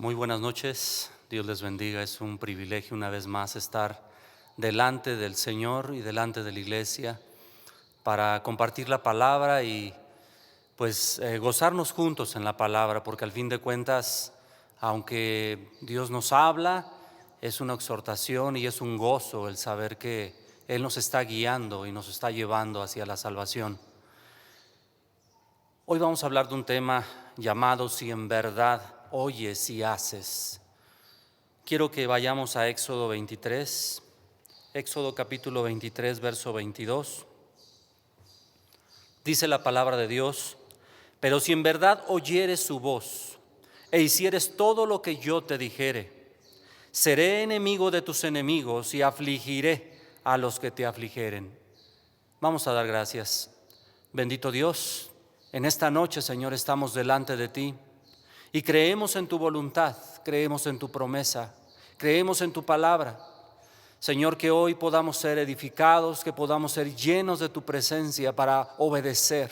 Muy buenas noches, Dios les bendiga. Es un privilegio una vez más estar delante del Señor y delante de la iglesia para compartir la palabra y gozarnos juntos en la palabra, porque al fin de cuentas, aunque Dios nos habla, es una exhortación y es un gozo el saber que Él nos está guiando y nos está llevando hacia la salvación. Hoy vamos a hablar de un tema llamado Si en verdad oyes y haces. Quiero que vayamos a Éxodo 23, Éxodo capítulo 23, verso 22. Dice la palabra de Dios: pero si en verdad oyeres su voz e hicieres todo lo que yo te dijere, seré enemigo de tus enemigos y afligiré a los que te afligeren. Vamos a dar gracias. Bendito Dios, en esta noche, Señor, estamos delante de ti y creemos en tu voluntad, creemos en tu promesa, creemos en tu palabra. Señor, que hoy podamos ser edificados, que podamos ser llenos de tu presencia para obedecer,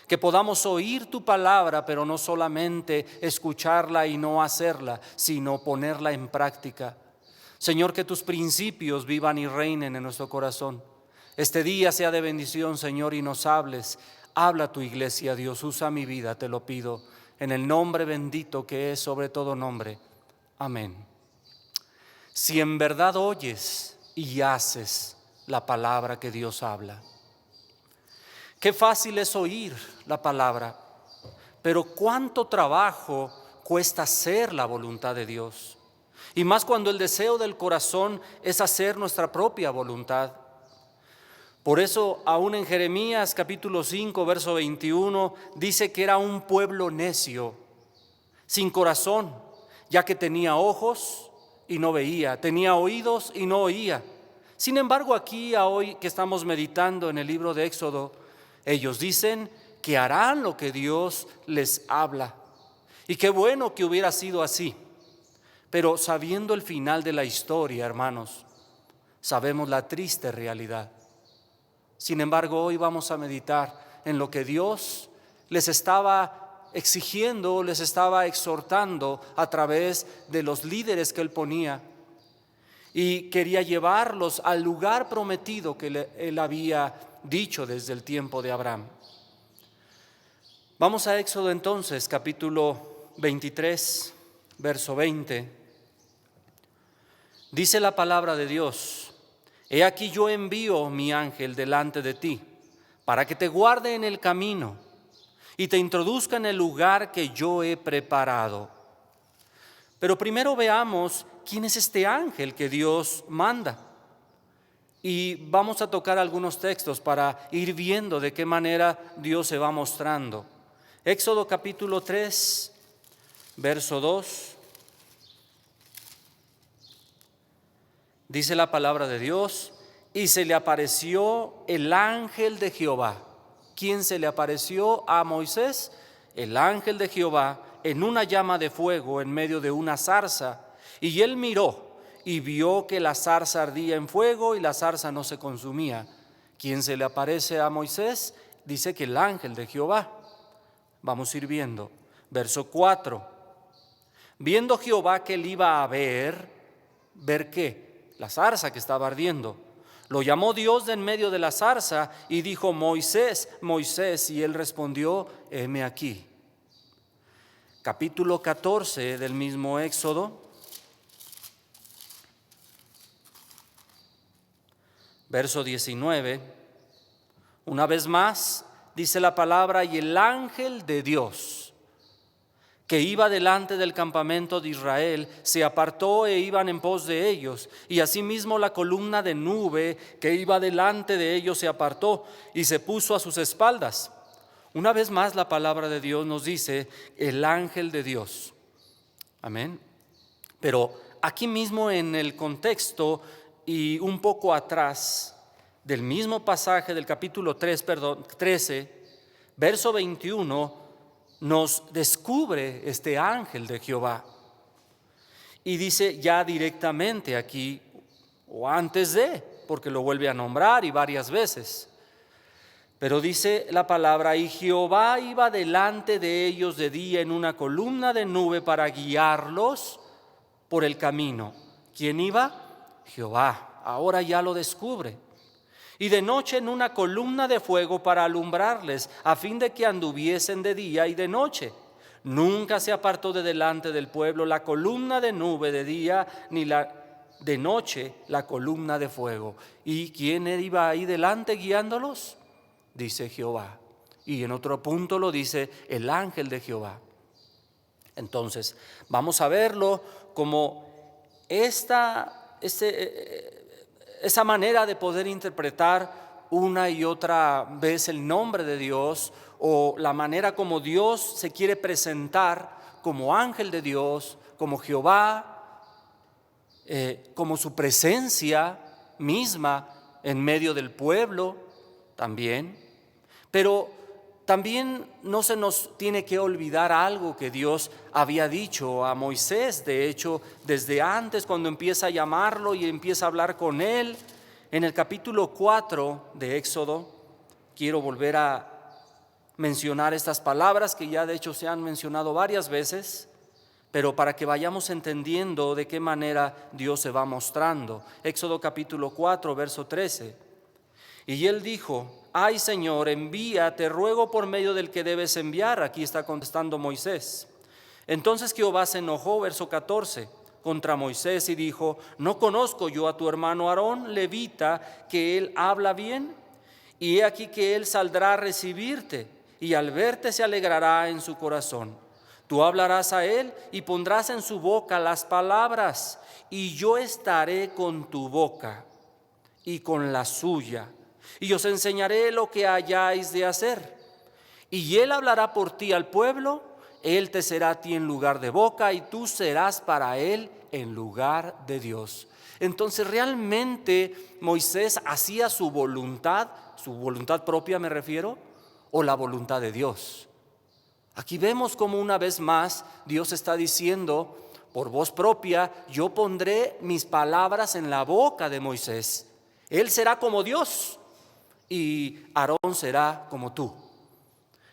que podamos oír tu palabra, pero no solamente escucharla y no hacerla, sino ponerla en práctica. Señor, que tus principios vivan y reinen en nuestro corazón. Este día sea de bendición, Señor, y nos hables. Habla a tu iglesia, Dios, usa mi vida, te lo pido, en el nombre bendito que es sobre todo nombre. Amén. Si en verdad oyes y haces la palabra que Dios habla. Qué fácil es oír la palabra, pero cuánto trabajo cuesta hacer la voluntad de Dios. Y más cuando el deseo del corazón es hacer nuestra propia voluntad. Por eso, aún en Jeremías capítulo 5, verso 21, dice que era un pueblo necio, sin corazón, ya que tenía ojos y no veía, tenía oídos y no oía. Sin embargo, aquí hoy que estamos meditando en el libro de Éxodo, ellos dicen que harán lo que Dios les habla. Y qué bueno que hubiera sido así. Pero sabiendo el final de la historia, hermanos, sabemos la triste realidad. Sin embargo, hoy vamos a meditar en lo que Dios les estaba exigiendo, les estaba exhortando a través de los líderes que Él ponía. Y quería llevarlos al lugar prometido que Él había dicho desde el tiempo de Abraham. Vamos a Éxodo entonces, capítulo 23, verso 20. Dice la palabra de Dios: he aquí yo envío mi ángel delante de ti, para que te guarde en el camino y te introduzca en el lugar que yo he preparado. Pero primero veamos quién es este ángel que Dios manda. Y vamos a tocar algunos textos para ir viendo de qué manera Dios se va mostrando. Éxodo capítulo 3, verso 2. Dice la palabra de Dios: y se le apareció el ángel de Jehová. ¿Quién se le apareció a Moisés? El ángel de Jehová en una llama de fuego en medio de una zarza. Y él miró y vio que la zarza ardía en fuego y la zarza no se consumía. ¿Quién se le aparece a Moisés? Dice que el ángel de Jehová. Vamos a ir viendo. Verso 4. Viendo Jehová que él iba a ver qué, la zarza que estaba ardiendo. Lo llamó Dios de en medio de la zarza y dijo: Moisés, Moisés, y él respondió: heme aquí. Capítulo 14 del mismo Éxodo, verso 19. Una vez más dice la palabra: y el ángel de Dios que iba delante del campamento de Israel se apartó e iban en pos de ellos, y asimismo la columna de nube que iba delante de ellos se apartó y se puso a sus espaldas. Una vez más la palabra de Dios nos dice: el ángel de Dios. Amén. Pero aquí mismo en el contexto y un poco atrás del mismo pasaje del capítulo 13, verso 21, nos descubre este ángel de Jehová. Y dice ya directamente aquí, o antes de, porque lo vuelve a nombrar y varias veces: Pero dice la palabra, y Jehová iba delante de ellos de día en una columna de nube para guiarlos por el camino. ¿Quién iba? Jehová. Ahora ya lo descubre. Y de noche en una columna de fuego para alumbrarles, a fin de que anduviesen de día y de noche. Nunca se apartó de delante del pueblo la columna de nube de día, ni de noche la columna de fuego. ¿Y quién iba ahí delante guiándolos? Dice Jehová. Y en otro punto lo dice el ángel de Jehová. Entonces, vamos a verlo como esa manera de poder interpretar una y otra vez el nombre de Dios, o la manera como Dios se quiere presentar como ángel de Dios, como Jehová, como su presencia misma en medio del pueblo también. Pero también no se nos tiene que olvidar algo que Dios había dicho a Moisés. De hecho, desde antes, cuando empieza a llamarlo y empieza a hablar con él, en el capítulo 4 de Éxodo, quiero volver a mencionar estas palabras que ya de hecho se han mencionado varias veces, pero para que vayamos entendiendo de qué manera Dios se va mostrando. Éxodo capítulo 4, verso 13. Y él dijo: ay, Señor, envía, te ruego por medio del que debes enviar. Aquí está contestando Moisés. Entonces Jehová se enojó, verso 14, contra Moisés y dijo: ¿no conozco yo a tu hermano Aarón, levita, que él habla bien? Y he aquí que él saldrá a recibirte, y al verte se alegrará en su corazón. Tú hablarás a él y pondrás en su boca las palabras, y yo estaré con tu boca y con la suya, y os enseñaré lo que hayáis de hacer. Y él hablará por ti al pueblo, él te será a ti en lugar de boca, y tú serás para él en lugar de Dios. Entonces realmente Moisés hacía su voluntad propia me refiero, o la voluntad de Dios. Aquí vemos como una vez más Dios está diciendo por voz propia: yo pondré mis palabras en la boca de Moisés. Él será como Dios y Aarón será como tú.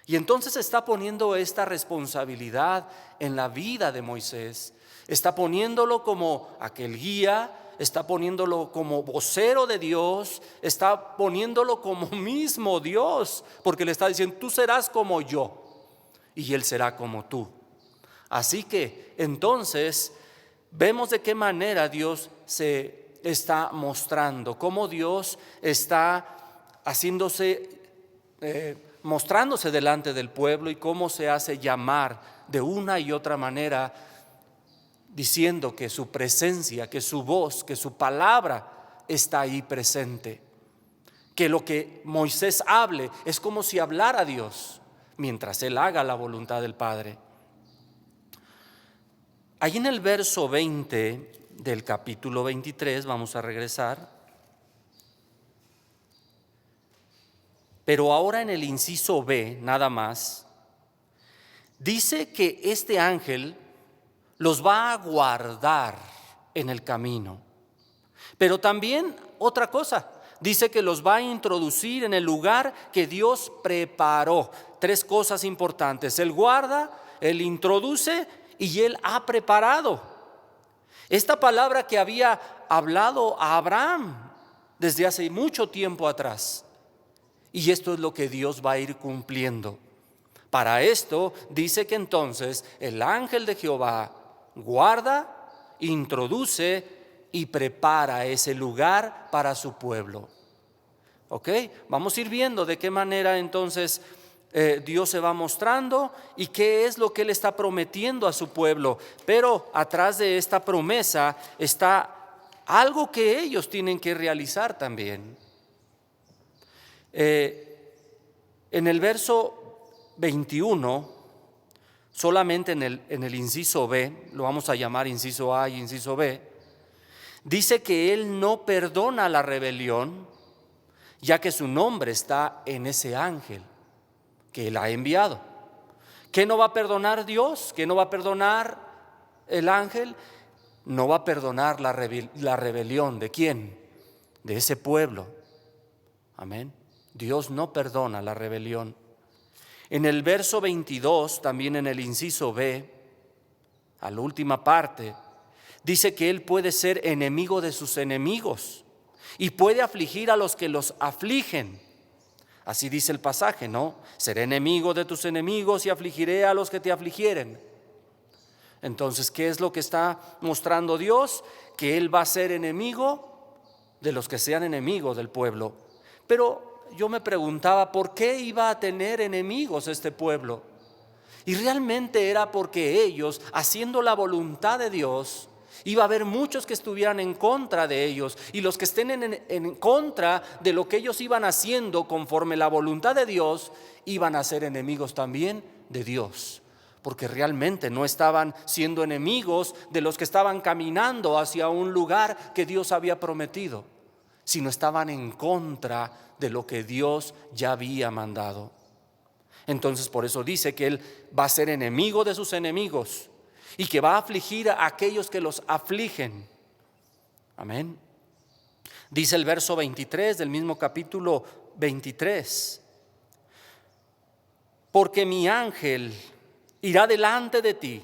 Y entonces está poniendo esta responsabilidad en la vida de Moisés. Está poniéndolo como aquel guía, está poniéndolo como vocero de Dios, está poniéndolo como mismo Dios, porque le está diciendo: tú serás como yo y él será como tú. Así que entonces vemos de qué manera Dios se está mostrando, cómo Dios está mostrándose delante del pueblo, y cómo se hace llamar de una y otra manera, diciendo que su presencia, que su voz, que su palabra está ahí presente, que lo que Moisés hable es como si hablara Dios mientras él haga la voluntad del Padre. Ahí en el verso 20 del capítulo 23, vamos a regresar. Pero ahora en el inciso B, nada más, dice que este ángel los va a guardar en el camino. Pero también otra cosa, dice que los va a introducir en el lugar que Dios preparó. Tres cosas importantes: Él guarda, Él introduce y Él ha preparado. Esta palabra que había hablado a Abraham desde hace mucho tiempo atrás. Y esto es lo que Dios va a ir cumpliendo. Para esto dice que entonces el ángel de Jehová guarda, introduce y prepara ese lugar para su pueblo. ¿Ok? Vamos a ir viendo de qué manera entonces Dios se va mostrando y qué es lo que Él está prometiendo a su pueblo. Pero atrás de esta promesa está algo que ellos tienen que realizar también. En el verso 21, solamente en el inciso B, lo vamos a llamar inciso A y inciso B, dice que Él no perdona la rebelión, ya que su nombre está en ese ángel que Él ha enviado. ¿Qué no va a perdonar Dios? ¿Qué no va a perdonar el ángel? No va a perdonar la rebelión. ¿De quién? De ese pueblo. Amén. Dios no perdona la rebelión. En el verso 22, también en el inciso B, a la última parte, dice que Él puede ser enemigo de sus enemigos y puede afligir a los que los afligen. Así dice el pasaje, ¿no? Seré enemigo de tus enemigos y afligiré a los que te afligieren. Entonces, ¿qué es lo que está mostrando Dios? Que Él va a ser enemigo de los que sean enemigos del pueblo. Pero yo me preguntaba, ¿por qué iba a tener enemigos este pueblo? Y realmente era porque ellos, haciendo la voluntad de Dios, iba a haber muchos que estuvieran en contra de ellos, y los que estén en contra de lo que ellos iban haciendo conforme la voluntad de Dios, iban a ser enemigos también de Dios, porque realmente no estaban siendo enemigos de los que estaban caminando hacia un lugar que Dios había prometido, sino estaban en contra de lo que Dios ya había mandado. Entonces por eso dice que Él va a ser enemigo de sus enemigos y que va a afligir a aquellos que los afligen. Amén. Dice el verso 23 del mismo capítulo 23: porque mi ángel irá delante de ti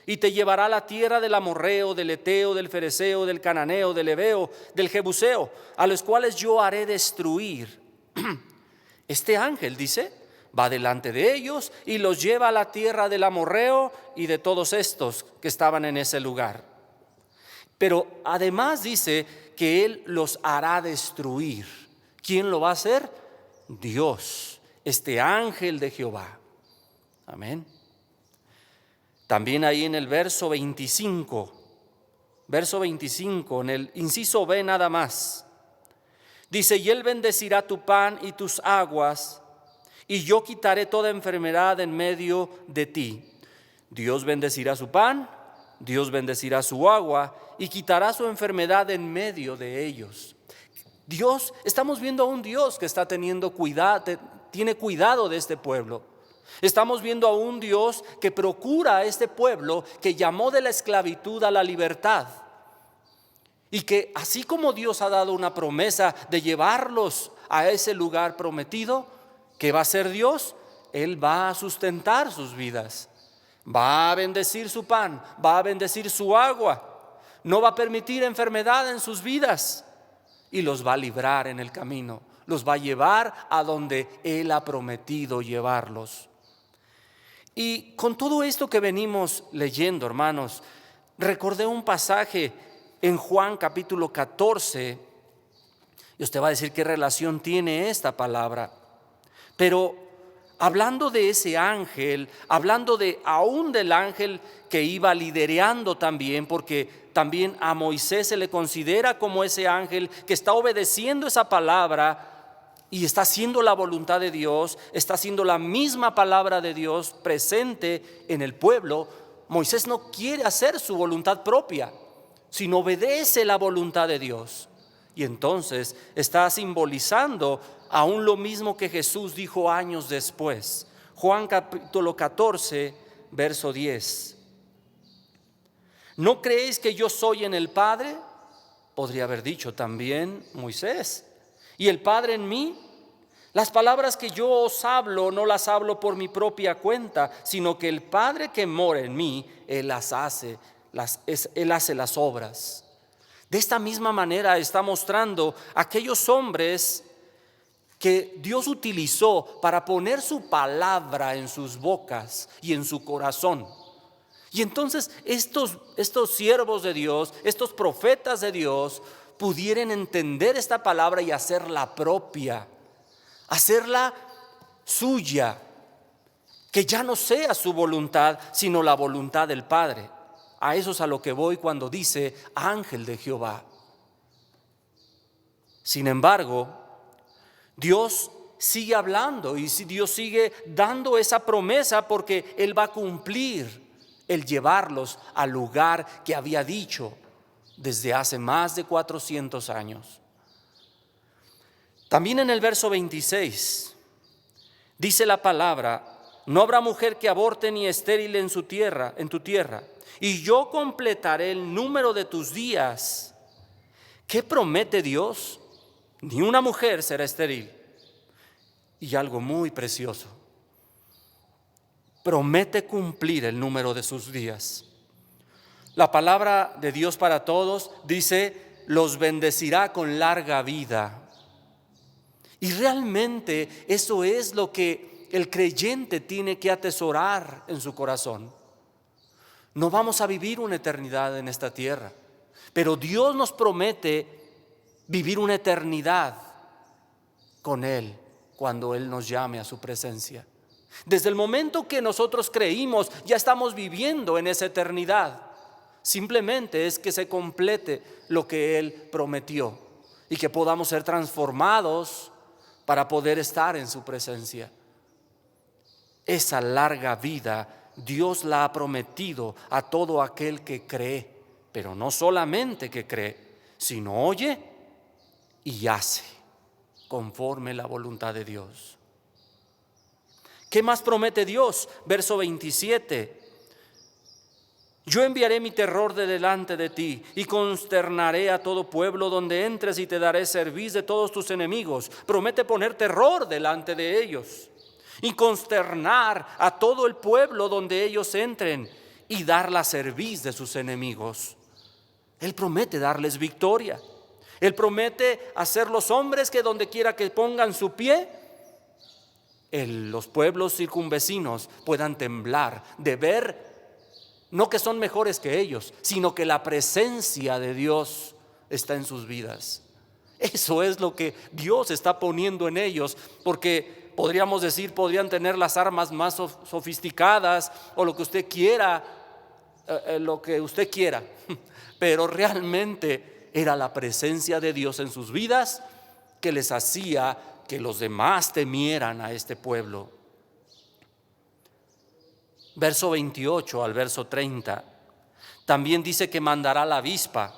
y te llevará a la tierra del amorreo, del eteo, del fereceo, del cananeo, del heveo, del jebuseo, a los cuales yo haré destruir. Este ángel, dice, va delante de ellos y los lleva a la tierra del amorreo y de todos estos que estaban en ese lugar. Pero además dice que Él los hará destruir. ¿Quién lo va a hacer? Dios, este ángel de Jehová. Amén. También ahí en el verso 25, en el inciso B nada más, dice: y Él bendecirá tu pan y tus aguas, y yo quitaré toda enfermedad en medio de ti. Dios bendecirá su pan, Dios bendecirá su agua, y quitará su enfermedad en medio de ellos. Dios, estamos viendo a un Dios que está teniendo cuidado, tiene cuidado de este pueblo. Estamos viendo a un Dios que procura a este pueblo, que llamó de la esclavitud a la libertad. Y que así como Dios ha dado una promesa de llevarlos a ese lugar prometido, ¿qué va a hacer Dios? Él va a sustentar sus vidas. Va a bendecir su pan, va a bendecir su agua. No va a permitir enfermedad en sus vidas. Y los va a librar en el camino. Los va a llevar a donde Él ha prometido llevarlos. Y con todo esto que venimos leyendo, hermanos, recordé un pasaje en Juan capítulo 14. Y usted va a decir, ¿qué relación tiene esta palabra? Pero hablando de ese ángel, hablando aún del ángel que iba liderando también, porque también a Moisés se le considera como ese ángel que está obedeciendo esa palabra y está haciendo la voluntad de Dios, está haciendo la misma palabra de Dios presente en el pueblo. Moisés no quiere hacer su voluntad propia, sino obedece la voluntad de Dios. Y entonces está simbolizando aún lo mismo que Jesús dijo años después. Juan capítulo 14, verso 10. ¿No creéis que yo soy en el Padre? Podría haber dicho también Moisés. ¿Y el Padre en mí? Las palabras que yo os hablo no las hablo por mi propia cuenta, sino que el Padre que mora en mí, Él hace las obras. De esta misma manera está mostrando aquellos hombres que Dios utilizó para poner su palabra en sus bocas y en su corazón. Y entonces estos siervos de Dios, estos profetas de Dios, pudieran entender esta palabra y hacerla propia, hacerla suya, que ya no sea su voluntad, sino la voluntad del Padre. A eso es a lo que voy cuando dice ángel de Jehová. Sin embargo, Dios sigue hablando y Dios sigue dando esa promesa, porque Él va a cumplir el llevarlos al lugar que había dicho desde hace más de 400 años. También en el verso 26 dice la palabra: no habrá mujer que aborte ni estéril en tu tierra, y yo completaré el número de tus días. ¿Qué promete Dios? Ni una mujer será estéril. Y algo muy precioso: promete cumplir el número de sus días. La palabra de Dios para todos dice: los bendecirá con larga vida. Y realmente eso es lo que el creyente tiene que atesorar en su corazón. No vamos a vivir una eternidad en esta tierra, pero Dios nos promete vivir una eternidad con Él cuando Él nos llame a su presencia. Desde el momento que nosotros creímos, ya estamos viviendo en esa eternidad. Simplemente es que se complete lo que Él prometió y que podamos ser transformados para poder estar en su presencia. Esa larga vida Dios la ha prometido a todo aquel que cree, pero no solamente que cree, sino oye y hace conforme la voluntad de Dios. ¿Qué más promete Dios? Verso 27. Yo enviaré mi terror de delante de ti y consternaré a todo pueblo donde entres y te daré cerviz de todos tus enemigos. Promete poner terror delante de ellos y consternar a todo el pueblo donde ellos entren y dar la cerviz de sus enemigos. Él promete darles victoria. Él promete hacer los hombres que donde quiera que pongan su pie, los pueblos circunvecinos puedan temblar de ver no que son mejores que ellos, sino que la presencia de Dios está en sus vidas. Eso es lo que Dios está poniendo en ellos, porque podríamos decir, podrían tener las armas más sofisticadas o lo que usted quiera, pero realmente era la presencia de Dios en sus vidas que les hacía que los demás temieran a este pueblo. Verso 28 al verso 30, también dice que mandará la avispa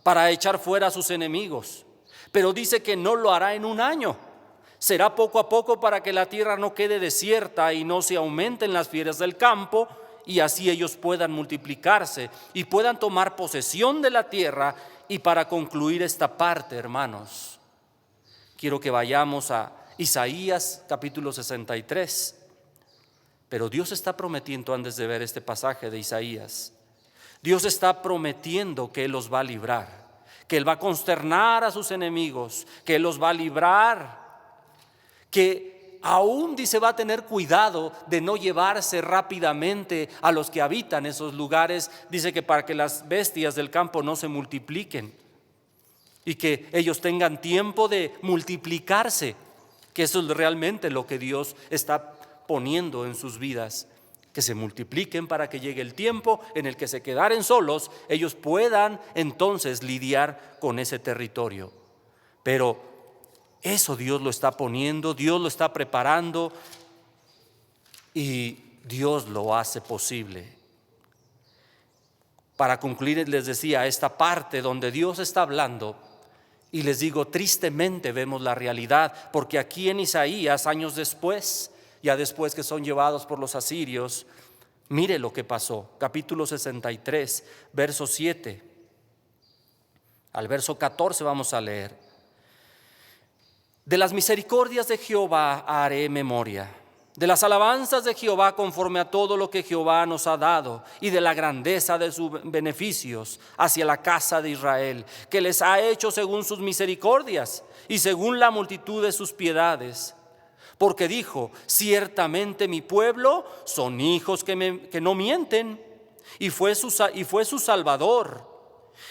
para echar fuera a sus enemigos, pero dice que no lo hará en un año. Será poco a poco para que la tierra no quede desierta y no se aumenten las fieras del campo, y así ellos puedan multiplicarse y puedan tomar posesión de la tierra. Y para concluir esta parte, hermanos, quiero que vayamos a Isaías capítulo 63. Pero Dios está prometiendo, antes de ver este pasaje de Isaías, Dios está prometiendo que Él los va a librar, que Él va a consternar a sus enemigos, que Él los va a librar, que aún dice va a tener cuidado de no llevarse rápidamente a los que habitan esos lugares. Dice que para que las bestias del campo no se multipliquen y que ellos tengan tiempo de multiplicarse, que eso es realmente lo que Dios está poniendo en sus vidas, que se multipliquen para que llegue el tiempo en el que se quedaren solos, ellos puedan entonces lidiar con ese territorio. Pero eso Dios lo está poniendo, Dios lo está preparando y Dios lo hace posible. Para concluir, les decía esta parte donde Dios está hablando, y les digo, tristemente vemos la realidad, porque aquí en Isaías, años después, ya después que son llevados por los asirios, mire lo que pasó. Capítulo 63, verso 7 al verso 14 vamos a leer. De las misericordias de Jehová haré memoria, de las alabanzas de Jehová conforme a todo lo que Jehová nos ha dado, y de la grandeza de sus beneficios hacia la casa de Israel, que les ha hecho según sus misericordias y según la multitud de sus piedades. Porque dijo, ciertamente mi pueblo son hijos que no mienten, y fue su Salvador.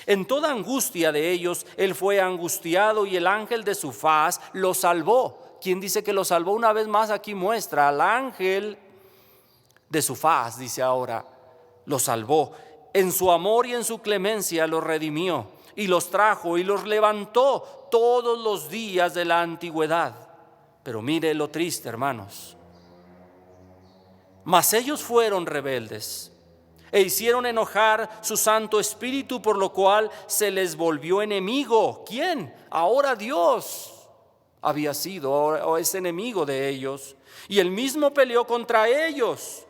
En toda angustia de ellos, él fue angustiado, y el ángel de su faz lo salvó. ¿Quién dice que lo salvó? Una vez más aquí muestra al ángel de su faz, dice ahora, lo salvó. En su amor y en su clemencia los redimió, y los trajo y los levantó todos los días de la antigüedad. Pero mire lo triste, hermanos. Mas ellos fueron rebeldes e hicieron enojar su Santo Espíritu, por lo cual se les volvió enemigo. ¿Quién? Ahora Dios había sido o es enemigo de ellos, y él mismo peleó contra ellos.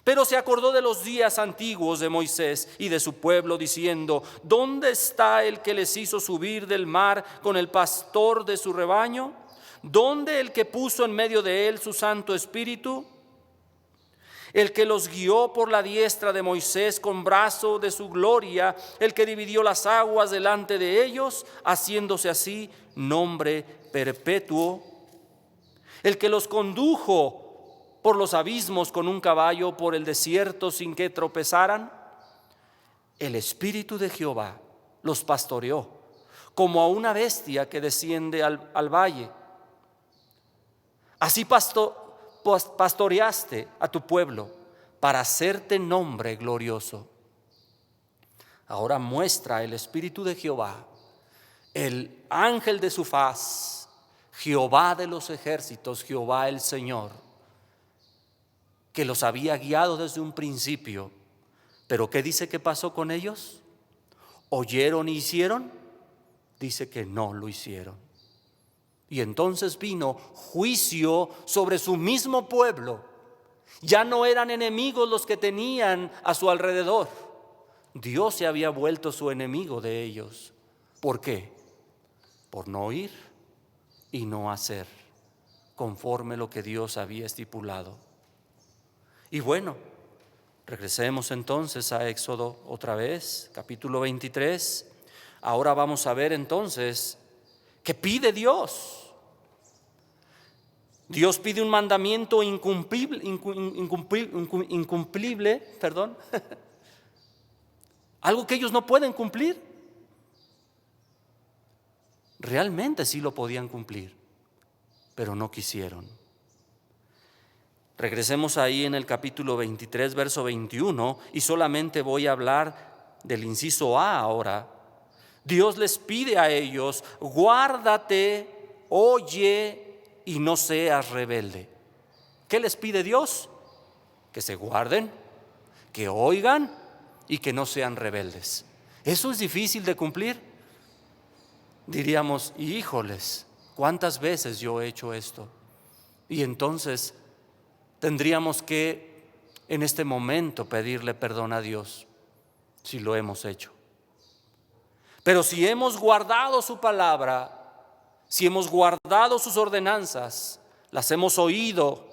Pero se acordó de los días antiguos de Moisés y de su pueblo, diciendo, ¿dónde está el que les hizo subir del mar con el pastor de su rebaño? ¿Dónde el que puso en medio de él su Santo Espíritu? El que los guió por la diestra de Moisés con brazo de su gloria, el que dividió las aguas delante de ellos, haciéndose así nombre perpetuo. El que los condujo por los abismos con un caballo por el desierto sin que tropezaran. El Espíritu de Jehová los pastoreó como a una bestia que desciende al valle. Así pastoreaste a tu pueblo para hacerte nombre glorioso. Ahora muestra el Espíritu de Jehová, el ángel de su faz, Jehová de los ejércitos, Jehová el Señor, que los había guiado desde un principio. Pero ¿qué dice que pasó con ellos? ¿Oyeron y hicieron? Dice que no lo hicieron. Y entonces vino juicio sobre su mismo pueblo. Ya no eran enemigos los que tenían a su alrededor. Dios se había vuelto su enemigo de ellos. ¿Por qué? Por no oír y no hacer conforme lo que Dios había estipulado. Y bueno, regresemos entonces a Éxodo otra vez, capítulo 23. Ahora vamos a ver entonces qué pide Dios. Dios pide un mandamiento incumplible, algo que ellos no pueden cumplir. Realmente sí lo podían cumplir, pero no quisieron. Regresemos ahí en el capítulo 23, verso 21, y solamente voy a hablar del inciso A ahora. Dios les pide a ellos: guárdate, oye y no seas rebelde. ¿Qué les pide Dios? Que se guarden, que oigan y que no sean rebeldes. ¿Eso es difícil de cumplir? Diríamos: híjoles, ¿cuántas veces yo he hecho esto? Y entonces tendríamos que en este momento pedirle perdón a Dios si lo hemos hecho. Pero si hemos guardado su palabra, si hemos guardado sus ordenanzas, las hemos oído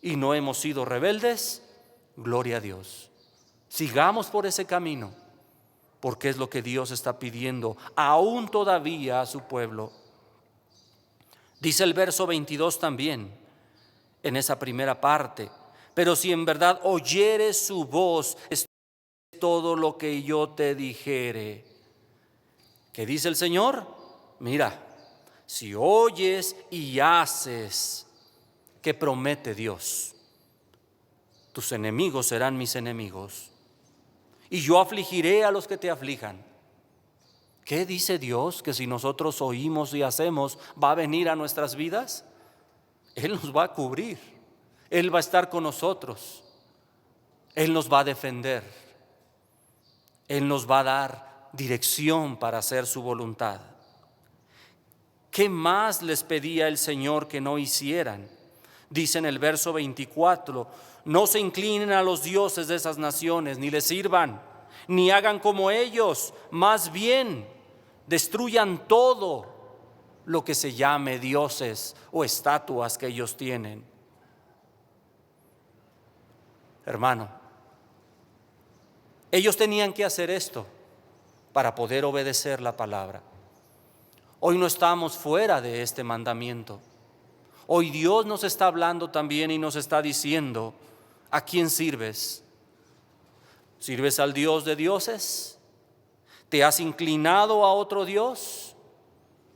y no hemos sido rebeldes, gloria a Dios. Sigamos por ese camino, porque es lo que Dios está pidiendo aún todavía a su pueblo. Dice el verso 22 también, en esa primera parte: pero si en verdad oyeres su voz, es todo lo que yo te dijere. ¿Qué dice el Señor? Mira, si oyes y haces, ¿qué promete Dios? Tus enemigos serán mis enemigos, y yo afligiré a los que te aflijan. ¿Qué dice Dios? Que si nosotros oímos y hacemos, va a venir a nuestras vidas. Él nos va a cubrir, Él va a estar con nosotros, Él nos va a defender, Él nos va a dar dirección para hacer su voluntad. ¿Qué más les pedía el Señor que no hicieran? Dice en el verso 24: no se inclinen a los dioses de esas naciones, ni les sirvan, ni hagan como ellos, más bien destruyan todo lo que se llame dioses o estatuas que ellos tienen. Hermano, ellos tenían que hacer esto para poder obedecer la palabra. Hoy no estamos fuera de este mandamiento. Hoy Dios nos está hablando también y nos está diciendo: ¿a quién sirves? ¿Sirves al Dios de dioses? ¿Te has inclinado a otro Dios?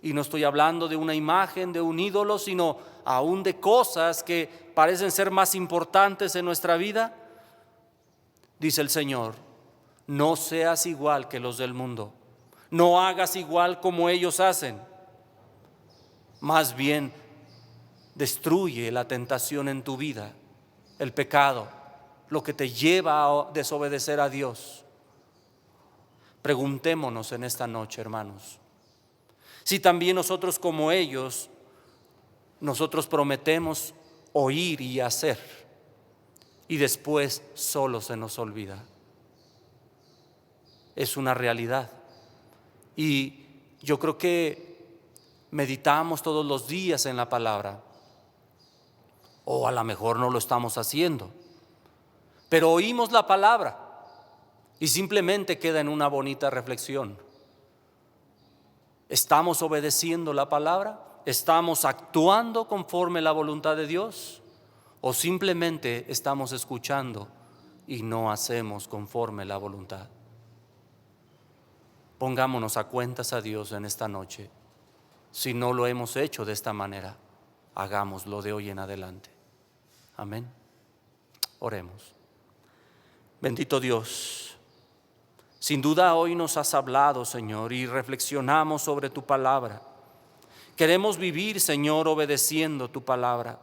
Y no estoy hablando de una imagen, de un ídolo, sino aún de cosas que parecen ser más importantes en nuestra vida. Dice el Señor: no seas igual que los del mundo, no hagas igual como ellos hacen. Más bien, destruye la tentación en tu vida, el pecado, lo que te lleva a desobedecer a Dios. Preguntémonos en esta noche, hermanos, si también nosotros como ellos, nosotros prometemos oír y hacer, y después solo se nos olvida. Es una realidad. Y yo creo que meditamos todos los días en la palabra, o a lo mejor no lo estamos haciendo, pero oímos la palabra y simplemente queda en una bonita reflexión. ¿Estamos obedeciendo la palabra? ¿Estamos actuando conforme a la voluntad de Dios? ¿O simplemente estamos escuchando y no hacemos conforme a la voluntad? Pongámonos a cuentas a Dios en esta noche. Si no lo hemos hecho de esta manera, hagámoslo de hoy en adelante. Amén. Oremos. Bendito Dios, sin duda hoy nos has hablado, Señor, y reflexionamos sobre tu palabra. Queremos vivir, Señor, obedeciendo tu palabra.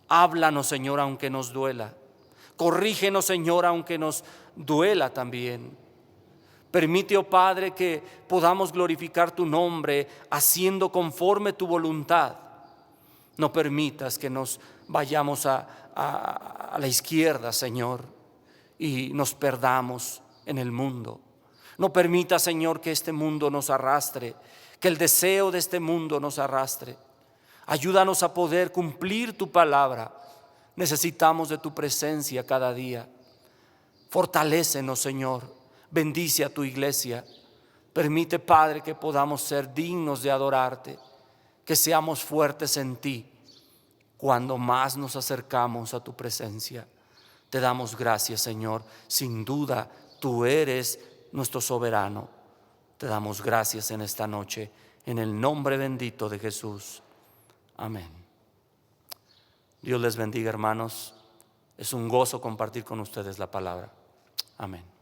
Háblanos, Señor, aunque nos duela. Corrígenos, Señor, aunque nos duela también. Permite, oh Padre, que podamos glorificar tu nombre haciendo conforme tu voluntad. No permitas que nos vayamos a la izquierda, Señor, y nos perdamos en el mundo. No permita, Señor, que este mundo nos arrastre, que el deseo de este mundo nos arrastre. Ayúdanos a poder cumplir tu palabra. Necesitamos de tu presencia cada día. Fortalécenos, Señor. Bendice a tu iglesia. Permite, Padre, que podamos ser dignos de adorarte, que seamos fuertes en ti cuando más nos acercamos a tu presencia. Te damos gracias, Señor. Sin duda, tú eres nuestro soberano. Te damos gracias en esta noche, en el nombre bendito de Jesús. Amén. Dios les bendiga, hermanos. Es un gozo compartir con ustedes la palabra. Amén.